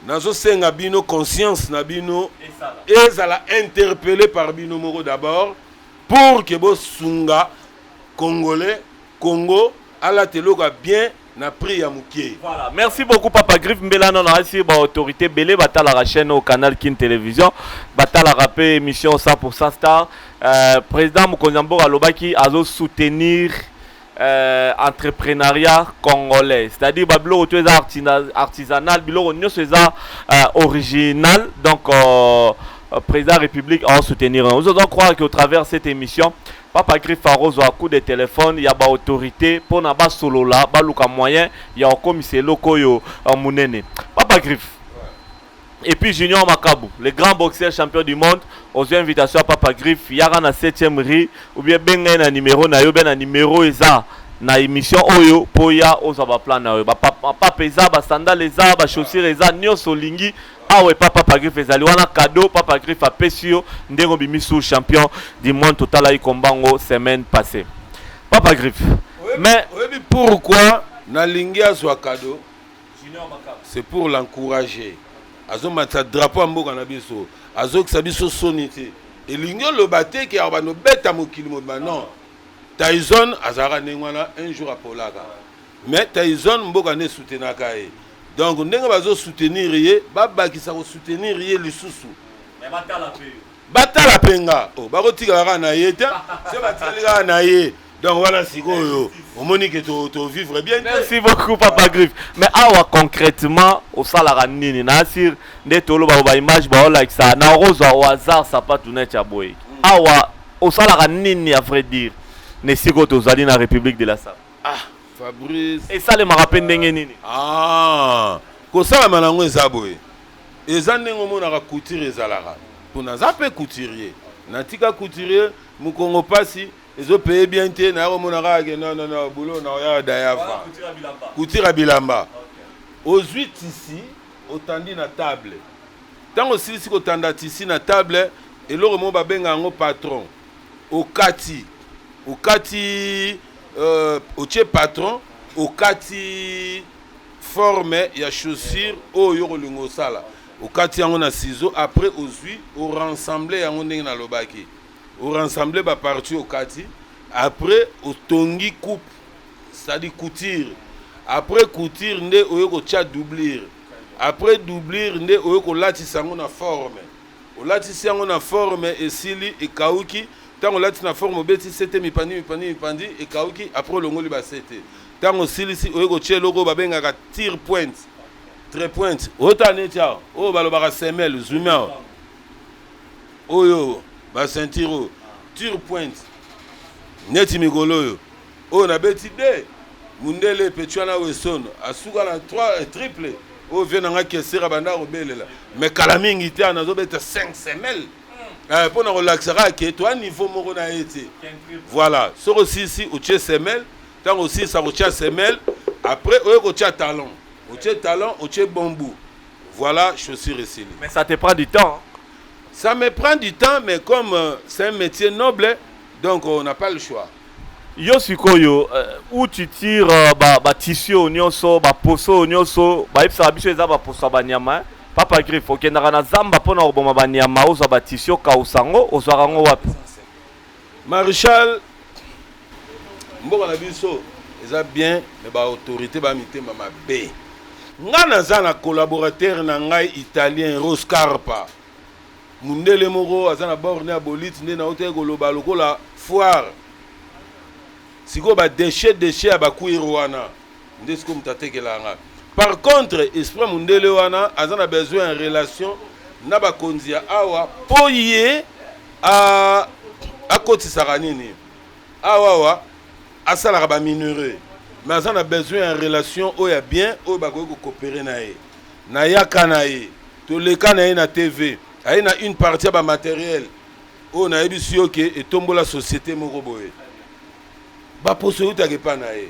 [SPEAKER 1] nazo senga bino conscience na bino ezala interpellé par bino moko d'abord pour que bo sunga congolais Congo ala teloka bien na prix ya mukie.
[SPEAKER 2] Voilà, merci beaucoup Papa Griff Mbelano na ici ba autorité belé batala la chaîne au canal Kin Télévision batala rapé émission 100% star président Mukonzambo alobaki azo soutenir entrepreneuriat congolais, c'est-à-dire bablo tu es artisanal bilo nyonso eza original donc président République a soutenir. Nous allons croire qu'au travers de cette émission Papa Griff Farouz a coup de téléphone, il y a ba autorité pour na ba solo là, ba luka moyen, il y a encore monsieur Lokoyo Munene. Papa Griff. Et puis Junior Makabu, le grand boxeur champion du monde, aux invitations à Papa Griff, il y a na 7e rue ou bien benga na numéro na yo ben na numéro eza na émission oyo poya ozaba plan na yo. Ba papa eza ba sandal eza ba chaussures eza nyonso lingi. Ah ouais, Papa Griff ezali wana cadeau Papa Griff a pesio ndengo bimisu champion du monde total ay kombango semaine passée. Papa Griff. Mais
[SPEAKER 1] pourquoi na lingi azwa cadeau? C'est pour l'encourager. Azo matsa drapeau mboka na biso. Azo kisabiso sonité. Et lingi le baté qui a no beta mokili mo non. Tyson azara nengwana un jour à Polaka. Mais Tyson mboka ne soutenaka e. Donc ndenge bazo soutenir ye baba ki sa ko soutenir ye lisusu
[SPEAKER 2] mais
[SPEAKER 1] batala penga oh bakotika ka na ye te c'est batika na ye donc voilà sikoyo omoni que to vivre bien.
[SPEAKER 2] Merci beaucoup Papa Griff. Mais awa concrètement au salara nini na sir nde tolo ba image ba like ça na rose au hasard ça pas tout net ya boy awa au salara nini à vrai dire ne siko to zali na République de la Sam
[SPEAKER 1] Fabrice.
[SPEAKER 2] Et ça le me rappelle ndenge nini?
[SPEAKER 1] Ah, ko sala manango ezaboye. Ezandengo mona ka couture ezalaka. Pona zape couturier. Natika couturier mukongo pasi ezo payer bien te na mona ka non boulot na ya dayafa. Couture à bilamba. Aux 8 ici, au tandi na table. Tant aussi si kotanda ici na table et l'autre mot babenga ngo patron okati oche patron okati forme ya chaussure oyo kolingo sala okati yango na ciseau après ozui o rassembler yango ndenge na lobaki o rassembler ba partie okati après otongi coupe c'est-à-dire couture après couture nde oyo ko tia doublir après doublir nde oyo ko latisa yango na forme o latisa yango na forme esili ekauki tango latisa na forme obeti sete mipandi ekauki après longoli ba sete tango silisi oyo ko tia loko babengaka tire pointe très pointe otane tia o balobaka semelle zumia oyo ba ceinture tire pointe neti mikolo yo o na beti de mundele petuana weson asuka na 3 triple o vient nga kesera banda obelela mais kala mingi te anazo beta 5 semelles pour na relaxera ke to niveau moko na été voilà so aussi si o tche semelle tant aussi ça o tche semelle après o tche talon o tche bambou voilà chaussure ici
[SPEAKER 2] mais ça te prend du temps
[SPEAKER 1] ça me prend du temps mais comme c'est un métier noble donc on n'a pas le choix.
[SPEAKER 2] Yo sikoyo où tu tires ba tissu nyonso ba poso nyonso ba ipsa biso eza ba poso ba nyama papa griffe okendaka na zamba pona oboma ba nyama ozo ba tissu ka usango ozwaka ngo wapi
[SPEAKER 1] Maréchal mboka na biso eza bien mais ba autorité ba mitema mabe nga naza na collaborateur na ngai italien Roscarpa mundele moko azana borne ya bolite nde na hotel koloba lokola foire siko ba déchet ba kuiro wana nde siko mutatekelanga par contre esprit mundele wana azana besoin en relation na ba konzia awa poye a kotisaka nini awa asala ba minerai mais azana besoin en relation oya bien oyo ba ko coopérer na ye na yaka na ye to le kana ye na TV aye na une partie ba matériel o na ebisi yoke etombola société moko boye ba poso utake pa na ye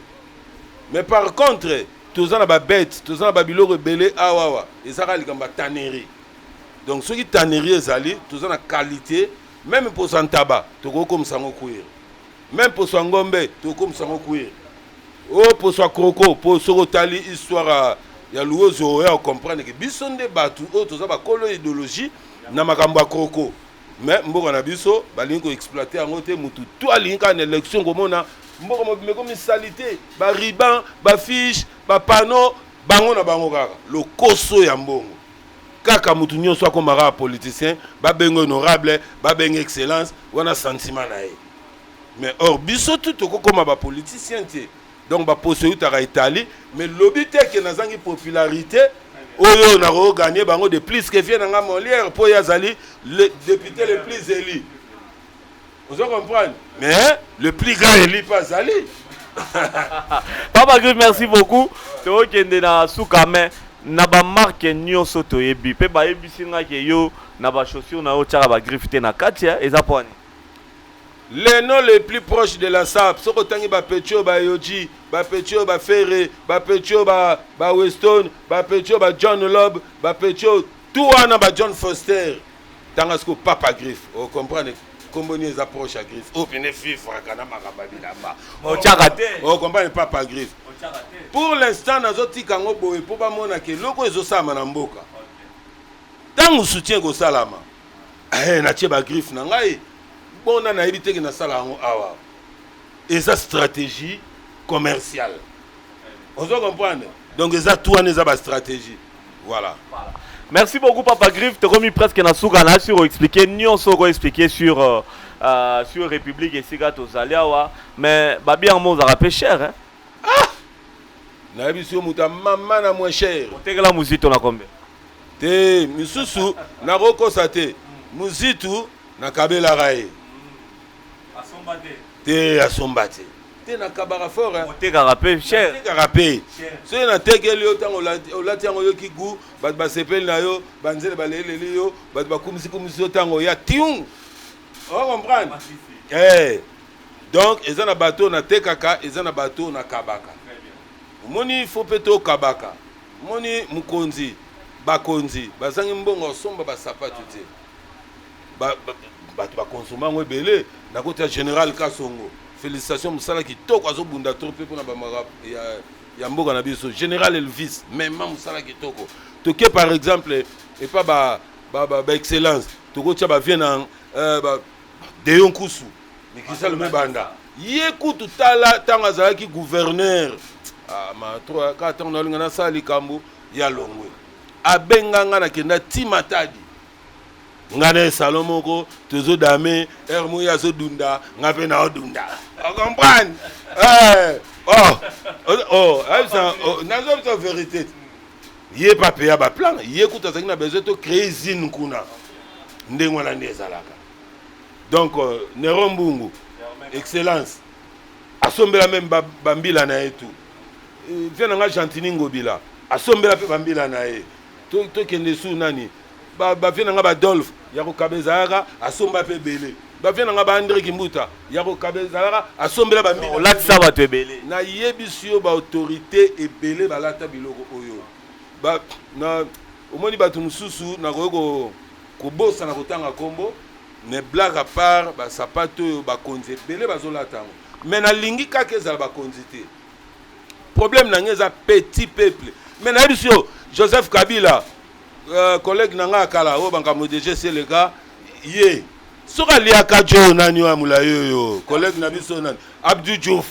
[SPEAKER 1] mais par contre tozana ba bête tozana ba biloko belé awawa ezaka likamba tannerie donc ceux qui tannerie ezali tozana qualité même pour son tabac toko comme sango cuir même pour son ngombe toko comme sango cuir oh pour son croco pour so tali histoire ya luozo ya comprendre que bisonde batu o tozana ba kolo idéologie na makambo ya croco mais mboka na biso balingi ko exploiter yango te mutu to alingi ka na élection komona mboka mo comme salité ba ruban ba fiche ba panneau bango na bango kaka le koso ya mbongo kaka mutu nyonso akomaka politicien ba bengo honorable ba bengo excellence wana sentiment na ye mais or biso tout okoma ba politicien te donc ba poso utaka Italie mais lobby te ke nazangi popularité oyo na ko gagner bango de plus que vient nga Molière pour yazali le député le plus élu. Vous comprenez? Mais le plus grand élu pas Ali.
[SPEAKER 2] Papa Griffe, merci beaucoup. To okende na sukame na ba marque nyonso to yebi pe ba yebisi nga ke yo na ba chaussure na o tshaka ba Griffe te na katia eza poni.
[SPEAKER 1] Les noms les plus proches de la SAP, soko tangi ba Petio ba Yoji, ba Petio ba Ferré, ba Petio ba Weston, ba Petio ba John Lobb, ba Petio tout wana ba John Foster. Tangasko Papa Griffe, vous comprenez? Comment les approches à Griffe? Oh pene fifra kana makamba bilamba.
[SPEAKER 2] O tshaka te.
[SPEAKER 1] Vous comprenez Papa Griffe? Pour l'instant nazoti kango boye po ba mona ke loko ezosama na mboka. Tango soutien ko salama. Na tie ba Griffe na ngai. Bon, on a évité que nous ayons et sa stratégie commerciale. On se comprend. Donc, ça tout est une stratégie. Voilà.
[SPEAKER 2] Merci beaucoup, Papa Griffe. Tu as remis presque dans Soukana sur expliquer. Nous avons expliqué sur République et Sigato Zaliawa. Mais Babi en mot, ça rappelle cher. Hein?
[SPEAKER 1] Ah! Na biso muta maman na moins cher.
[SPEAKER 2] Tu la musique, on a combien?
[SPEAKER 1] Te, misusu, na roko sate. Musitu, na kabela rae. Te asombate te na kabara fort hein
[SPEAKER 2] te garapé cher
[SPEAKER 1] te garapé so na tekeli yo tango olati yango yo kigu bat ba sepeli na yo banzele baleleli yo bat ba kumisi yo tango ya tiung on comprendre donc ezana bateau na tekaka ezana bateau na kabaka moni faut peto kabaka moni mukonzi bakonzi bazangi mbongo somba ba sapato te bato bakonsoma ngo ebele na côté général Kasongo félicitations musala kitoko azobunda trop pe pona ba mara ya mboka na biso général Elvis même musala kitoko toke par exemple et pas ba excellence toko tia ba viena de Yonkusu mais qui ça le banda yekutu tala tanga zalaki gouverneur ma trois quatre on alinga na sali kambo ya longwe abenganga na kenda timatadi ngane salomoko tozo dame hermo ya zo dunda ngape na odunda on comprend nazo la vérité yé pas payé ba plan yekuta zaki na besoin to créer zine kuna ndengwa na ndezalaka donc Nero Mbungu excellence asombela même bambila na etu viens nga Gentini Ngobila asombela pe bambila na e to kende su nani ba viens nga Badolphe yako kabezaka asomba pe bele ba viens nga ba André Kimbuta yako kabezaka asombela bambila
[SPEAKER 2] olatisa bato ebele
[SPEAKER 1] na yebisio ba autorité ebele balata biloko oyo ba na omoni bato mususu na ko bossa na kotanga kombo ne blague à part ba sapato ba konzi belé bazolata mais na lingi kaka ezala ba konzi te problème na ngeza petit peuple mais na bisio Joseph Kabila collègue nanga kala o banka modéger c'est le gars yé soka liaka jo nani wa mula yo collègue na biso nani Abdou Diouf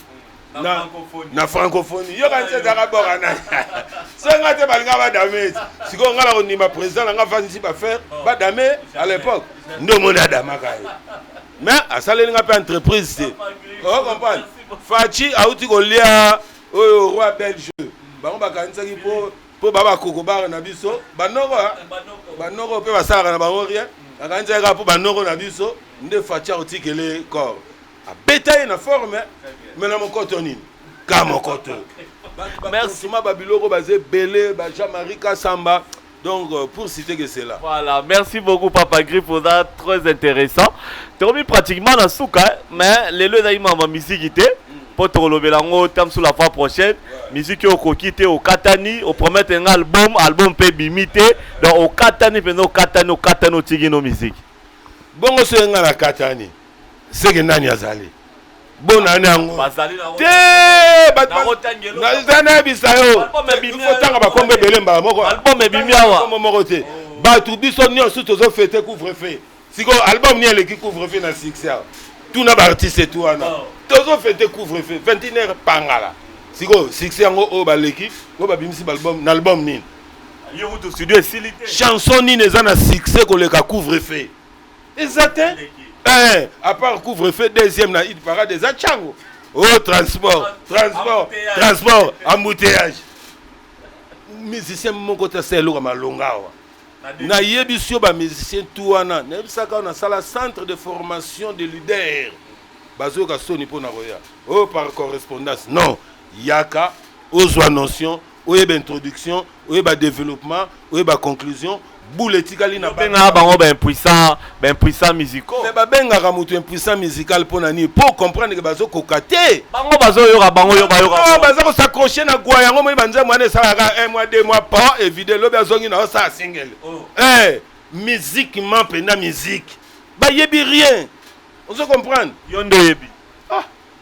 [SPEAKER 1] na francophonie yo kan tsa ka bora na senga te balinga ba damage siko ngala ko ndima président nga fanisi ba faire ba dame à l'époque ndo mona damaka mais asaleli nga pe entreprise te o comprendre Fachi auti ko lia o roi belge bango bakanisa ki po baba koko ba na biso banoko pe basara na bango rien akanisa ka po banoko na biso nde Fachi auti kele corps a bétail na forme mais na mokoto nini ka mokoto merci ma babiloko bazé belé ba Jean-Marie Kasamba donc pour citer que c'est là
[SPEAKER 2] voilà merci beaucoup Papa Grip pour ça très intéressant tu as mis pratiquement dans souka mais les deux d'ailleurs ma musique était pour te relever la ngote tam sur la fois prochaine musique au kokité au katani au promettre un album peut bimité donc au katani tigino musique
[SPEAKER 1] bongo so nga la katani c'est que nani azali bon nani ango te na bisayo faut tanga ba kombe belemba moko
[SPEAKER 2] album ebimiawa
[SPEAKER 1] moko te ba tu biso nyonso tozo fêter couvre-feu siko album ni ele ki couvre-feu na succès tout na ba artiste tout ana tozo fêter couvre-feu 21h pangala siko succès ngo o ba leki ngo ba bimisi album na album nini
[SPEAKER 2] yo to studio silité
[SPEAKER 1] chanson ni neza na succès ko le ka couvre-feu exact à part couvre-feu deuxième na hit parade des achango transport embouteillage musicien moko ta selo ka malongawa na yebisio ba musicien tout wana na bisaka na sala centre de formation de leaders bazo ka soni pona roya par correspondance non yaka ozwa notion oyeba introduction oyeba développement oyeba conclusion bouletikali na
[SPEAKER 2] benga bango ben puissant musical
[SPEAKER 1] mais ba benga ka mutu impuissant musical pona ni pour comprendre que bazo kokate
[SPEAKER 2] bango bazo yoka
[SPEAKER 1] bazo ko s'accrocher na gwa yango mo banza mwana ça un mois 2 mois pas évidemment lo bazongi na ça single musiquement pena musique ba yebi rien on se comprendre
[SPEAKER 2] yondo yebi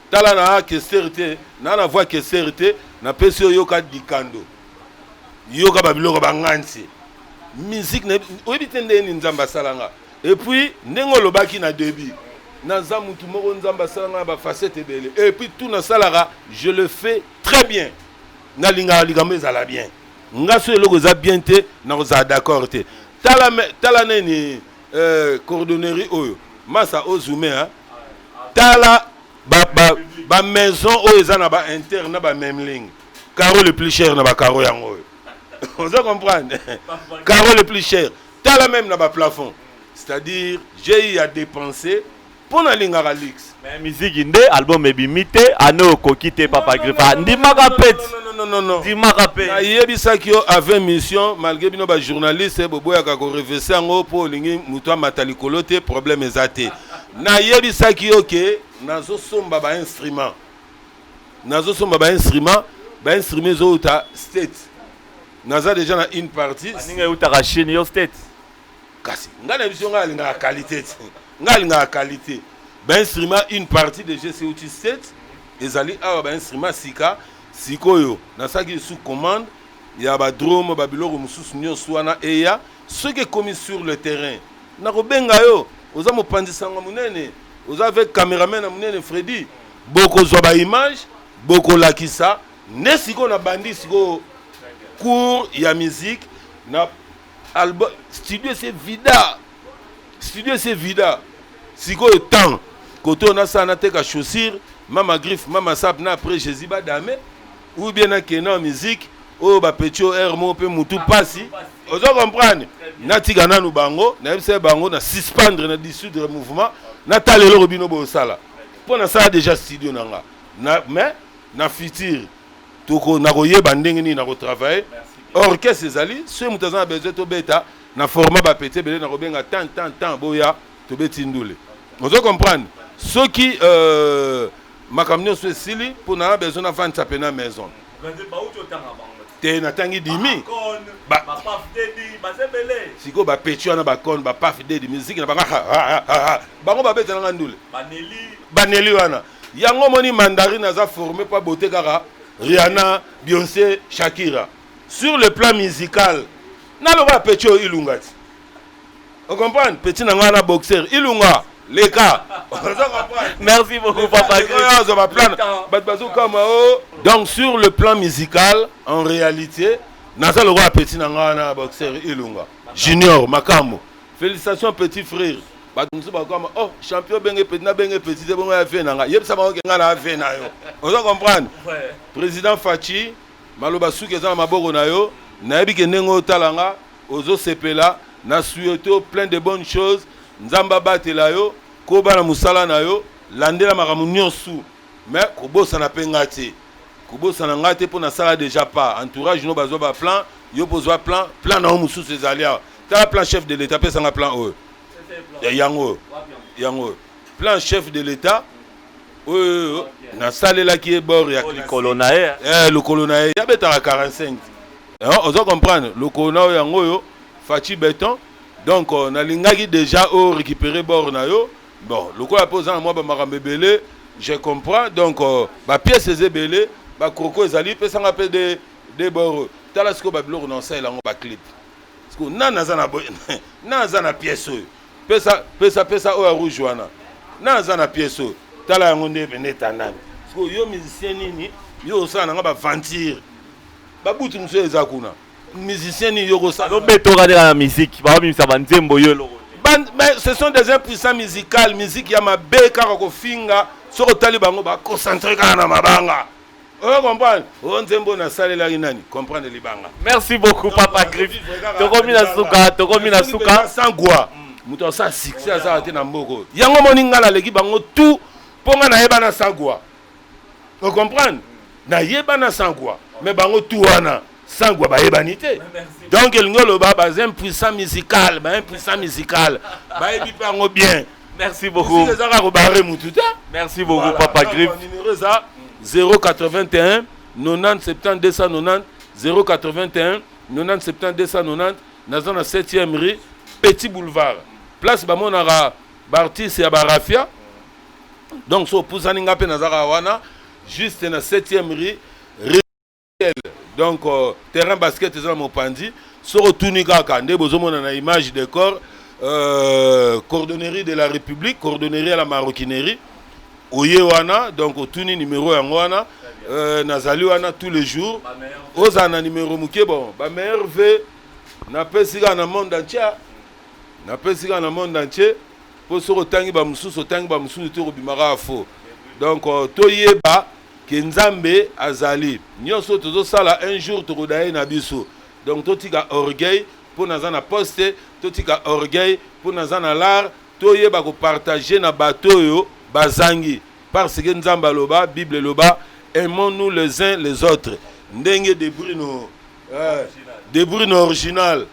[SPEAKER 1] tala na kesterité na voix kesterité na peso yoka dikando yoka babiloko bangansi musique ne obitende ni nzamba salanga et puis ndengo lobaki na début na zamutu moko nzamba salanga ba facette belé et puis tout na salara je le fais très bien na linga ligambo ezala bien ngaso eloko za bien te na za d'accord te tala neni coordonnerie oyo masa ozume hein tala ba maison oyo za na ba interne na ba même ligne carreau le plus cher na ba carreau yango on se comprend. Carreau le plus cher. T'as la même là-bas plafond. C'est-à-dire, j'ai eu à dépenser pour la ligne à l'X.
[SPEAKER 2] Mais musique inde, album ebimité, ano kokite Papa Grifa. Ndimaka pet.
[SPEAKER 1] Non.
[SPEAKER 2] Ndimaka pet.
[SPEAKER 1] Na yebisa ki avait mission malgré bino ba journaliste boboya ka ko reverser ngo pour lingi muto matalikolo te problème ezate. Na yebisa ki OK, nazo somba ba instrument. Ba instrument zo ta state. naza déjà na une partie
[SPEAKER 2] ninga utaka Chine yo state
[SPEAKER 1] kasi ngana biso ngalinga qualité ngalinga qualité ba instrument une partie de GCOT state ezali awa ba instrument sika sikoyo nasaki sous commande ya ba drone ba biloko mususu nyonso wana eya ce qui est commis sur le terrain na kobenga yo oza mopandisanga munene oza avec caméraman na munene Freddy boko zwa ba image boko lakisa ne siko na bandi siko cours ya musique na album studio c'est vida siko e temps koto na sana te ka chaussure mama griffe mama sap na après Jésus ba dame ou bien na kena musique o ba petio air mo pe mutu pasi ozo comprendre na tika nanu bango na yebse bango na suspendre na dissoudre mouvement na talelo robino bo sala pour na ça déjà studio nanga na mais na futur toko na koyeba ndenge ni na ko travailler orchestre ezali ce mutaza besoin to beta na format ba pété belé na kobenga tant boya to beti ndule ozo comprendre ceux qui makamnyo so sili pour na besoin na vendre taper na maison te na tangi dimi ba siko ba petio na ba kon ba paf de musique na banga bango ba beta na ndule baneli wana yango moni mandarine aza formé pas beauté kaka Rihanna, Beyoncé, Shakira. Sur le plan musical, na lo ba petio ilungati. On comprend? Petit nangana boxeur ilunga les cas.
[SPEAKER 2] Merci beaucoup papa.
[SPEAKER 1] Donc sur le plan musical, en réalité, naza lo ba petit nangana boxeur ilunga. Junior Makambo. Félicitations petit frère. Oh, champion benge petit de bon fait nanga. Yeb sa ba nga na fait na yo. On doit comprendre. Président Fachi, maloba souke za maboko na yo, na yebi ke nengo talanga, ozo sepela, na souhaito plein de bonnes choses. Nzamba batela yo, ko bana musala na yo, landela makamu nyonso. Mais ko bosa na pengati. Ko bosa na ngate pour na sala déjà pas. Entourage no bazo ba plan, yo pozwa plan na musu ses alias. Ta plan chef de l'état pe sanga plan o. Yango plan chef de l'état na salle là qui est bord ya
[SPEAKER 2] le colonel
[SPEAKER 1] le colonel ya beta 45 on doit comprendre le colonel yango yo Fachi béton donc na lingaki déjà au récupérer bord na yo bon le quoi posant moi ba makambe belé je comprends donc ba pièce ezebelé ba kroko ezali pe sanga pe de bord tala siko ba biloko na salle yango ba clip parce que na zana pièce pesa oya rouge wana naza na pièce tala yango nde beneta nani parce que yo musicien nini yo osala nga ba ventir ba butu muso eza kuna musicien nini yo osala
[SPEAKER 2] lo betora de la musique ba bimisa banzembo yo lo
[SPEAKER 1] mais ce sont des impuissants musicales musique ya mabe kaka ko finga soko tali bango ba concentrer kana na mabanga on comprend on nzembo na salela nani comprendre libanga.
[SPEAKER 2] Merci beaucoup papa Griff tokomina suka
[SPEAKER 1] sangwa muto sa succès aza te na mboko yango moni ngala leki bango tout ponga na yeba na sangwa on comprendre na yeba na sangwa mais bango tout wana sangwa ba yeba nité donc el ngolo ba impuissant musical ba yebi pango bien.
[SPEAKER 2] Merci beaucoup. Merci beaucoup papa Griff.
[SPEAKER 1] Numéro ça 081 90 70 290 081 90 70 290 na zone 7e rue Petit Boulevard. Place bamonara Bartis ya Barafia. Donc so pusani ngape nazara wana juste na 7e rue donc terrain basket ezala mopandi so retourni kaka nde bozomona na image de corps cordonnerie de la République, cordonnerie à la maroquinerie oye wana donc otuni numéro yango wana nazali wana tous les jours ozana numéro muke bon ba meilleur ve na pesika na monde entier pour se retangi ba mususu to robimara fo donc toyeba ke nzambe azali nyonso tozo sala un jour tokodaye na biso donc totika orgueil pour nazana poste totika orgueil pour nazana l'art toyeba ko partager na bato yo bazangi parce que nzamba loba bible loba aimons-nous les uns les autres ndenge de Bruno original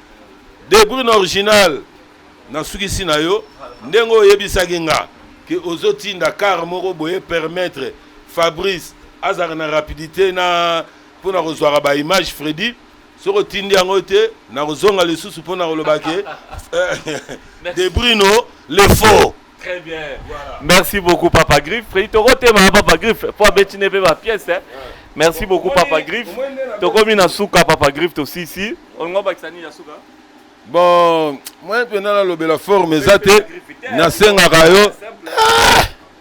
[SPEAKER 1] na sukisi na yo ndengo yebisaki nga ke ozotinda car moko boye permettre Fabrice azar na rapidité na pour na rezoara ba image Freddy soko tindi yango te na kozonga lisusu mpona koloba ke de Bruno le faux.
[SPEAKER 2] Très bien. Voilà. Merci beaucoup Papa Griff. Freddy Torote ma Papa Griff pour betiner ma pièce hein. Merci beaucoup Papa Griff. Tokomi na suka Papa Griff aussi ici. On va bakisani ya suka.
[SPEAKER 1] Bon, moi pena la lobela forme zate na senga kayo.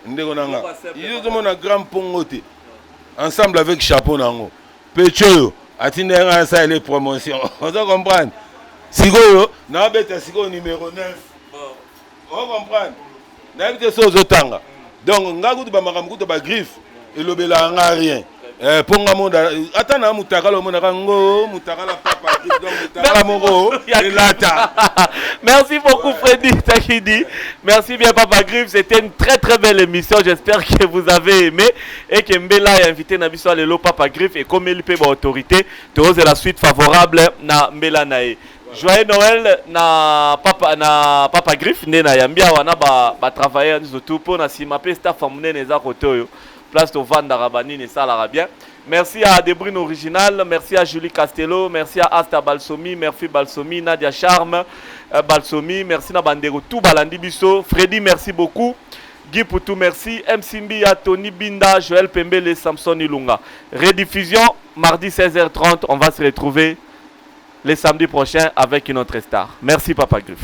[SPEAKER 1] Ndeko nanga. Ils ont mon grand pongote. Ensemble avec chapeau nango. Pecho atinde nga ça les promotions. On doit comprendre. Sikoyo na beta sikoyo numéro 9. On comprend. Na beta so zotanga. Donc ngakutu ba makamkutu ba griffe et lobela nga rien. Ponga monda atana mutakala mona kango mutakala papa donc mutakala mongo lata.
[SPEAKER 2] Merci beaucoup Freddy Takidi. Merci bien Papa Griff, c'était une très très belle émission. J'espère que vous avez aimé et que Mbela a invité Nabiso à l'élo Papa Griff et comme il peut ba autorité, tu la suite favorable na Mbela nae. Joyeux Noël na Papa Griff ndena yambia wana ba travailler surtout pour na simape staff amune neza kotoyo. Place au Vanda Rabani et ça la bien. Merci à Debrine Original, merci à Julie Castello, merci à Asta Balsomi, merci Balsomi, Nadia Charme, Balsomi, merci na Bandego, tout Balandi Bisso, Freddy, merci beaucoup, Guy Poutou, merci, Msimbi, Tony Binda, Joël Pembele, Samson Ilunga. Rediffusion, mardi 16h30, on va se retrouver les samedis prochains avec une autre star. Merci Papa Griff.